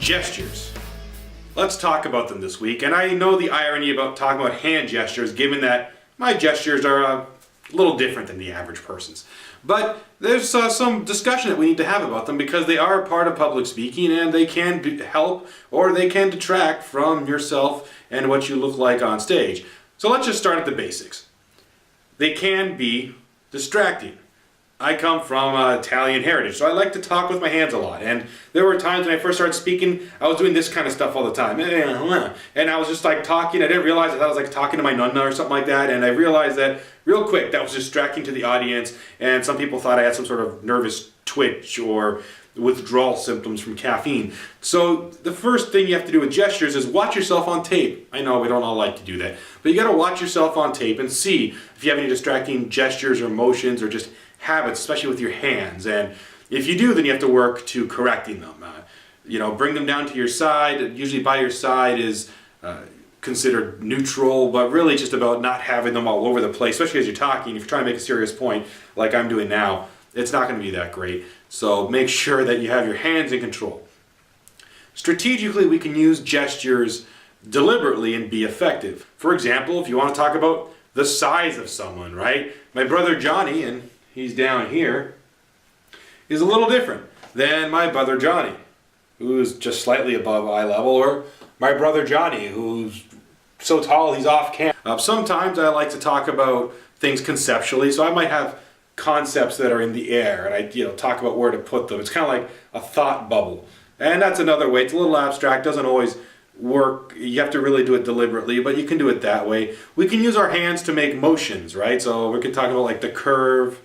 Gestures. Let's talk about them this week, and I know the irony about talking about hand gestures given that my gestures are a little different than the average person's. But there's some discussion that we need to have about them because they are a part of public speaking and they can help or they can detract from yourself and what you look like on stage. So let's just start at the basics. They can be distracting. I come from Italian heritage, so I like to talk with my hands a lot. And there were times when I first started speaking, I was doing this kind of stuff all the time. And I was just like talking, I didn't realize that I was like talking to my nonna or something like that. And I realized that real quick, that was distracting to the audience. And some people thought I had some sort of nervous twitch or withdrawal symptoms from caffeine. So the first thing you have to do with gestures is watch yourself on tape. I know we don't all like to do that, but you got to watch yourself on tape and see if you have any distracting gestures or motions or just habits, especially with your hands. And if you do, then you have to work to correcting them. Bring them down to your side. Usually by your side is considered neutral, but really it's just about not having them all over the place, especially as you're talking. If you're trying to make a serious point like I'm doing now, it's not going to be that great. So make sure that you have your hands in control. Strategically, we can use gestures deliberately and be effective. For example, if you want to talk about the size of someone, right? My brother Johnny, and he's down here, is a little different than my brother Johnny, who's just slightly above eye level, or my brother Johnny, who's so tall he's off camera. Sometimes I like to talk about things conceptually, so I might have concepts that are in the air, and I talk about where to put them. It's kind of like a thought bubble, and that's another way. It's a little abstract, doesn't always work. You have to really do it deliberately, but you can do it that way. We can use our hands to make motions, right? So we can talk about like the curve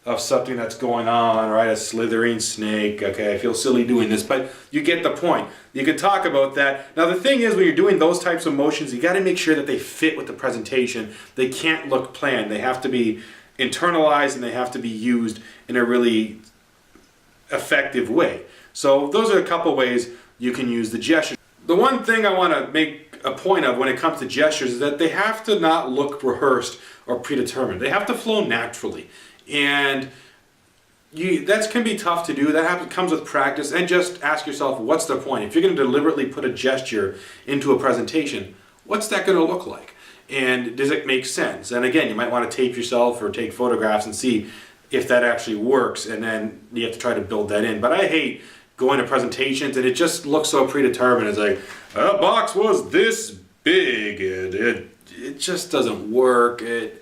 of something that's going on, right? A slithering snake. Okay, I feel silly doing this, but you get the point. You can talk about that. Now the thing is, when you're doing those types of motions, you got to make sure that they fit with the presentation. They can't look planned. They have to be internalized and they have to be used in a really effective way. So those are a couple ways you can use the gestures. The one thing I want to make a point of when it comes to gestures is that they have to not look rehearsed or predetermined. They have to flow naturally. And that can be tough to do. That comes with practice. And just ask yourself, what's the point? If you're going to deliberately put a gesture into a presentation, what's that going to look like? And does it make sense? And again, you might want to tape yourself or take photographs and see if that actually works. And then you have to try to build that in. But I hate going to presentations and it just looks so predetermined. It's like, a box was this big. It just doesn't work. It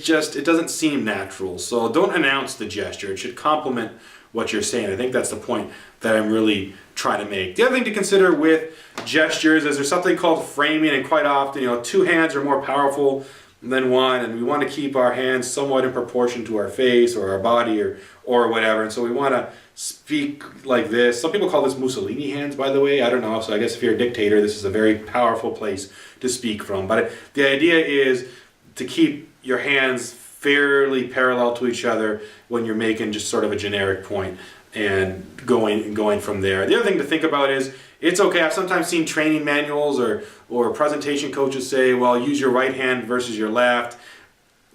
doesn't seem natural. So don't announce the gesture. It should complement what you're saying. I think that's the point that I'm really trying to make. The other thing to consider with gestures is there's something called framing, and quite often, two hands are more powerful than one, and we want to keep our hands somewhat in proportion to our face or our body or whatever. And so we want to speak like this. Some people call this Mussolini hands, by the way. I don't know. So I guess if you're a dictator, this is a very powerful place to speak from. But the idea is to keep your hands fairly parallel to each other when you're making just sort of a generic point and going from there. The other thing to think about is it's okay. I've sometimes seen training manuals or presentation coaches say, well, use your right hand versus your left.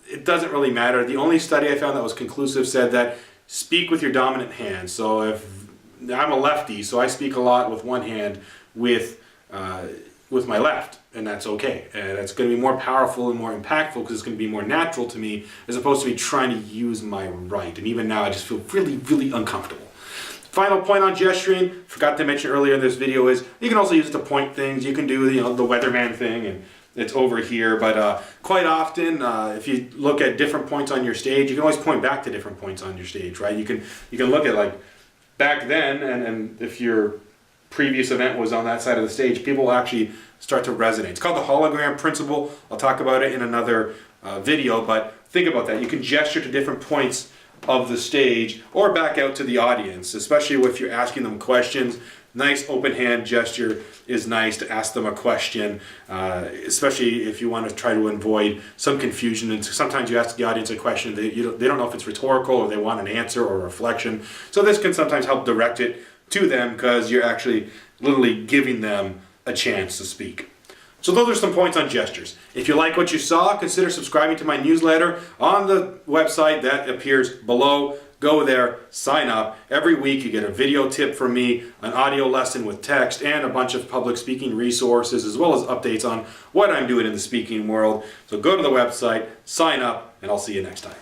It doesn't really matter. The only study I found that was conclusive said that speak with your dominant hand. So if I'm a lefty, so I speak a lot with one hand with my left, and that's okay. And it's going to be more powerful and more impactful because it's going to be more natural to me as opposed to me trying to use my right. And even now I just feel really, really uncomfortable. Final point on gesturing, forgot to mention earlier in this video, is you can also use it to point things. You can do the weatherman thing, and it's over here. But quite often, if you look at different points on your stage, you can always point back to different points on your stage, right? You can look at like back then, and if your previous event was on that side of the stage, people will actually start to resonate. It's called the Hologram Principle. I'll talk about it in another video, but think about that. You can gesture to different points of the stage or back out to the audience, especially if you're asking them questions. Nice open hand gesture is nice to ask them a question, especially if you want to try to avoid some confusion. And sometimes you ask the audience a question, they don't know if it's rhetorical or they want an answer or a reflection. So this can sometimes help direct it to them because you're actually literally giving them a chance to speak. So those are some points on gestures. If you like what you saw, consider subscribing to my newsletter on the website that appears below. Go there, sign up. Every week you get a video tip from me, an audio lesson with text, and a bunch of public speaking resources, as well as updates on what I'm doing in the speaking world. So go to the website, sign up, and I'll see you next time.